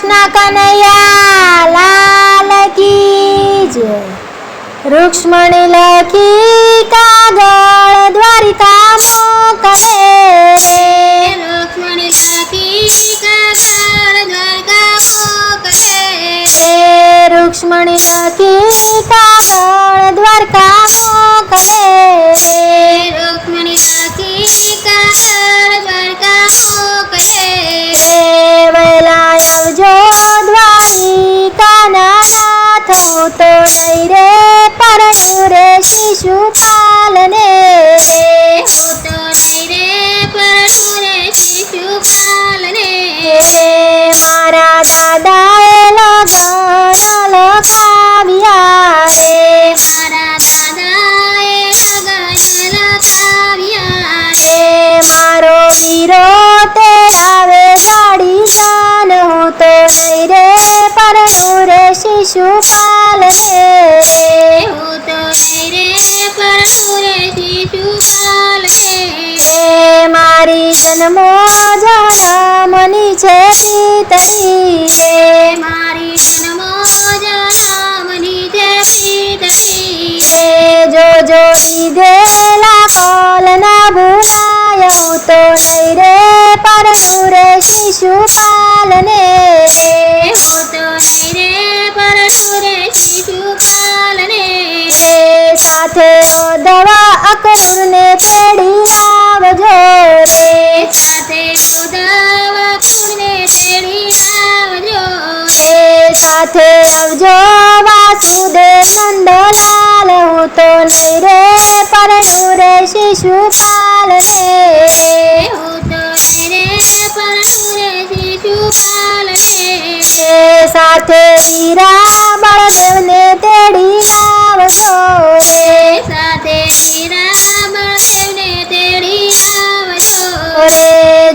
કનૈયા લાલ કી જય। રૂક્ષ્મણી લખી કાગળ દ્વારિકા મોકલે, રૂક્ષ્મણી લખી કાગળ દ્વારકા મોકલે, રૂક્ષ્મણી લખી કાગળ દ્વારકા મોકલે, રૂક્ષ્મણી લખી કાગળ દ્વારકા મોકલે, વહેલા આવજો દ્વારિકાના નાથ, હું તો નહીં રે પરણું રે શિશુપાલને, હું તો નહીં રે પરણું રે શિશુપાલને, મારા દાદાએ લગન લખાવ્યા રે, મારા દાદાએ લગન લખાવ્યા રે, મારો વીરો તેરાવે સાડી શાન, હું તો નહીં રે પરણું રે શિશુપાલને, હું તો નહીં રે પરણું રે શિશુપાલને, મારી જન્મો જન્મની છે પિતરી રે, મારી જન્મો જન્મની છે પિતરી, જોજો લીધેલા કોલ ના ભૂલાય, હું તો નહીં રે પરણું રે શિશુપાલને, હું તો નહીં રે પરણું રે શિશુપાલને, સાથે દવા અકરુરને તેડી આવજો રે, સાથે ઉદવા કુળને તેડી આવજો, સાથે આવજો વાસુદેવ નંદલાલ, હું તો નહીં રે પરણું રે શિશુપાલને, હું તો નહીં રે પરણું રે શિશુપાલને, સાથે વીરા બળદેવને તેડી આવજો રે, સાથે વીરા બળદેવને તેડી આવજો, રે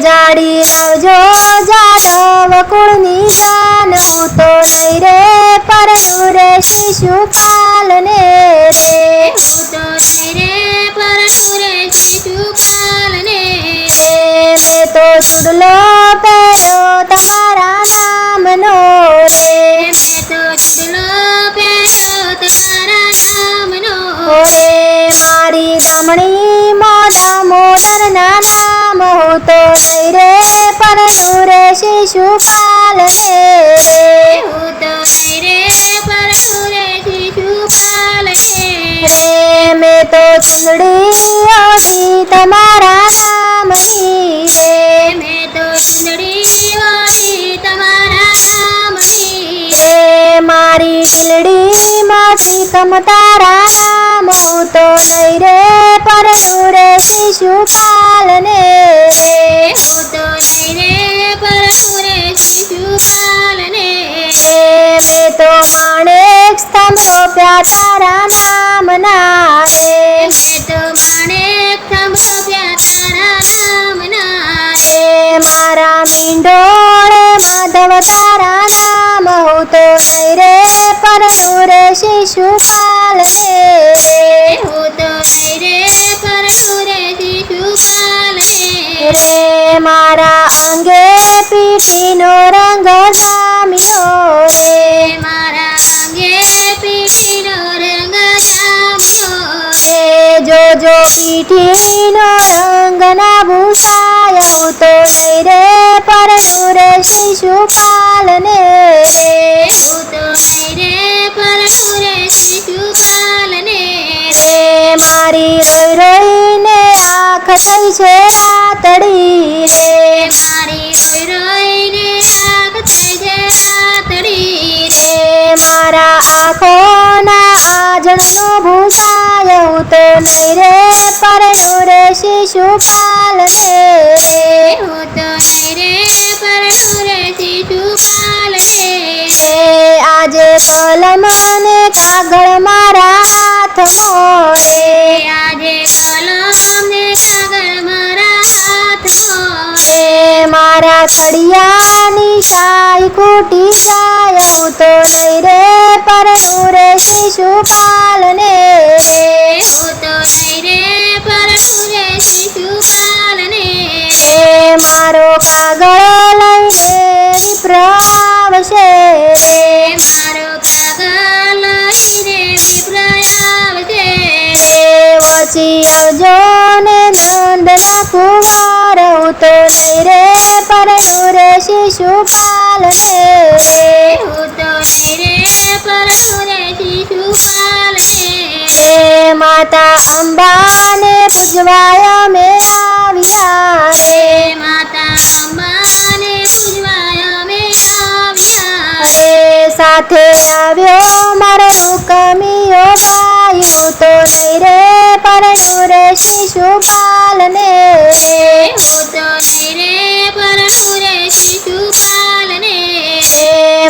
જાડી આવજો જાદવ કુળની જાન, હું તો નહીં રે પરણું રે શિશુપાલને, હું તો નહીં રે પરણું રે શિશુપાલને, મેં તો ચૂડલો પહેર્યો તમારા નામનો રે, મેં તો ચૂડલો પહેર્યો તમારા નામનો, મારી દામણી મોડા મોદરના નામ, હું તો નહીં રે પરણું રે શિશુપાલને, હું તો નહીં રે પરણું રે શિશુપાલને, મેં તો ચૂંદડી ઓઢી તમારા નામની રે, મેં તો ચૂંદડી ઓઢી તમારા નામની, મારી દિલડી મોટી તમ તારા નામ, હું તો નહીં રે પરણું રે શિશુપાલને, હું તો નહીં રે પરણું રે શિશુપાલને, મેં તો માણેક સ્તંભ રોપ્યા તારા નામના રે, મેં તો માણેક સ્તંભ રોપ્યા તારા નામના, મારા મીંડોળે માધવ તારા નામ, હું તો નહીં રે પરણું રે શિશુપાલને, હું તો નહીં રે પરણું રે શિશુપાલને, મારા અંગે પીઠીનો રંગ જામ્યો રે, મારા અંગે પીઠીનો રંગ જામ્યો, જોજો પીઠીનો રંગ ના ભૂષાય, હું તો નહીં રે પરણું રે શિશુપાલને, હું તો નહીં રે પરણું રે શિશુપાલને, મારી રોઈ રોઈને આંખ થઈ છે રાતડી રે, મારી રોઈ રોઈને આંખ થઈ છે રાતડી રે, મારા આંખોના આજણનો ભૂષાય, હું તો નહીં રે પરણું રે શિશુપાલને, હું તો નહીં રે પરણું રે શિશુપાલને, આજે કલમ ને કાગળ મારા હાથમાં રે, આજે કલમ ને કાગળ મારા હાથમાં, મારા કડિયાની શાહી ખૂટી જાય, હું તો નહીં રે પરણું રે શિશુપાલને, હું તો નહીં રે પરણું રે શિશુપાલને, મારો કાગળ લઈને વિપ્ર આવશે તો નહીં રે પરણું રે શિશુપાલ રે. હું તો નહીં રે પરણું રે શિશુપાલ રે. રે માતા અંબાને પૂજવા અમે આવ્યા રે. માતા અંબાને પૂજવા અમે આવ્યા. રે સાથે આવ્યો મારો રૂકમિયો ભાઈ. હું તો નહીં રે પરણું રે શિશુપાલ ને. હું તો નહીં રે પરણું રે શિશુપાલ ને.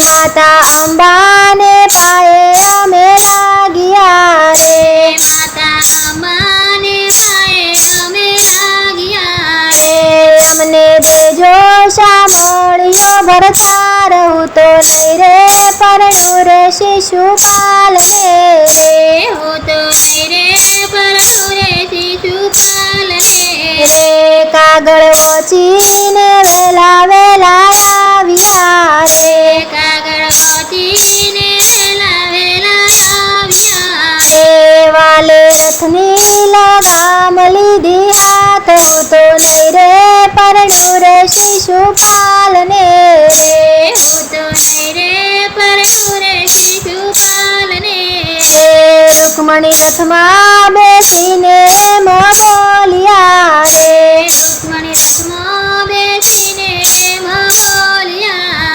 માતા અંબાને પાયે અમે લાગ્યા રે. માતા અંબાને પાયે અમે લાગ્યા. અમને દેજો સાંભળ્યો ભરતા. હું તો નહીં રે પરણું રે શિશુપાલ ને. હું તો નહીં રે પરણું રે શિશુપાલ ને. કાગળ વોચીને વેલા વેલા આવ્યા રે. કાગળ વાંચીને વેલા વેલા આવ્યા. વાલે રથની લગામ લીધી હાથ. હું તો નહીં રે પરણું રે શિશુપાલ ને. હું તો નહીં રે પરણું રે શિશુપાલ ને. રૂકમણી રથમાં બેસીને બોલ્યા રે. રૂકમણી રથમાં બેસીને બોલ્યા.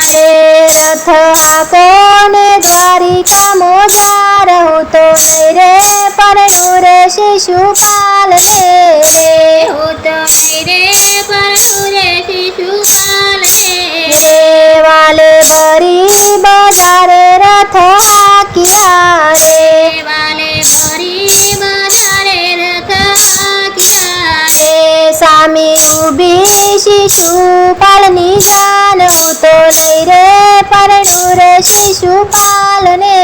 રથ હાકો ને દ્વારિકા મોજાર. હું તો નહીં રે પરણું રે શિશુપાલ ને. હું તો નહીં રે પરણું રે શિશુપાલ ને. વાલે ભરી બજારે રથ હાક્યા રે. વાલે ભરી બજારે રથ હાંક્યા. સામી ઊભી શિશુપાલની જાન. હું તો નહીં રે પરણું રે શિશુપાલ ને.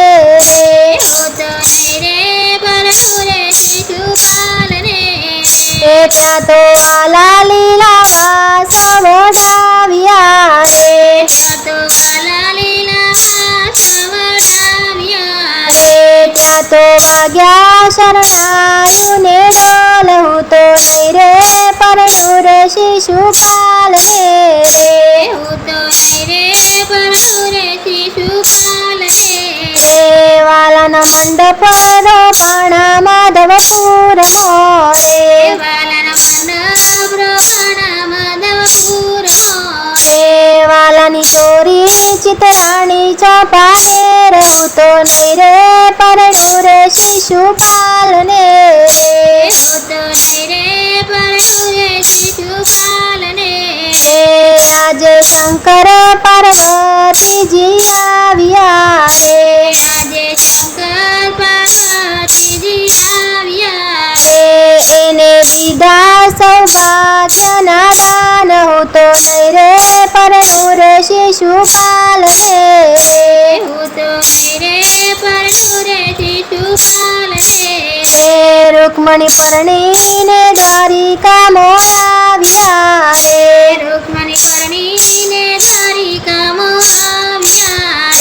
હું તો નહીં રે પરણું રે શિશુપાલ ને. ત્યાં તો વાલા લીલા વાસ વઢાવ્યા રે. ત્યાં તો વાલા લીલા વાસ વઢાવ્યા. ત્યાં તો વાગ્યા શરણાયુને ઢોલ. હું તો નહીં રે પરણું રે શિશુપાલ ને. હું તો નહીં રે પરણું રે શિશુપાલ ને. વાલાના મંડપ રોપણા માધવપુરનો રે. વાલાના મંડપ રોપણા માધવપુરનો. વાલાની ચોરી ચિતરાણી ચોપાનેર. હું તો નહીં રે પરણું રે શિશુપાલ ને. હું તો નહીં રે પરણું રે શિશુપાલ ને. આજે શંકર પાર્વતીજી આવ્યા રે. આજે શંકર પાર્વતીજી આવ્યા. એને દીધા સૌભાગ્યના દાન. હું તો નહીં રે પરણું રે શિશુપાલ ને. હું તો નહીં રે પરણું રે શિશુપાલ ને. રૂકમણી પરણીને દ્વારિકા મોરાવ્યા રે. રૂકમણી પરણીને દ્વારિકામાં આવ્યા.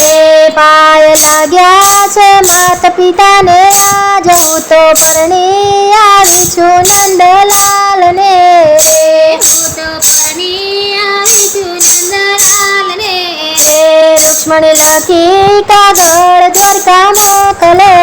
પાય લાગ્યા છે માતા પિતાને આજ. હું તો પરણી આવી છું નંદલાલ ને. હું તો પરણી આવી છું નંદલાલ ને. રૂક્ષ્મણી લખી કાગળ દ્વારકા મોકલે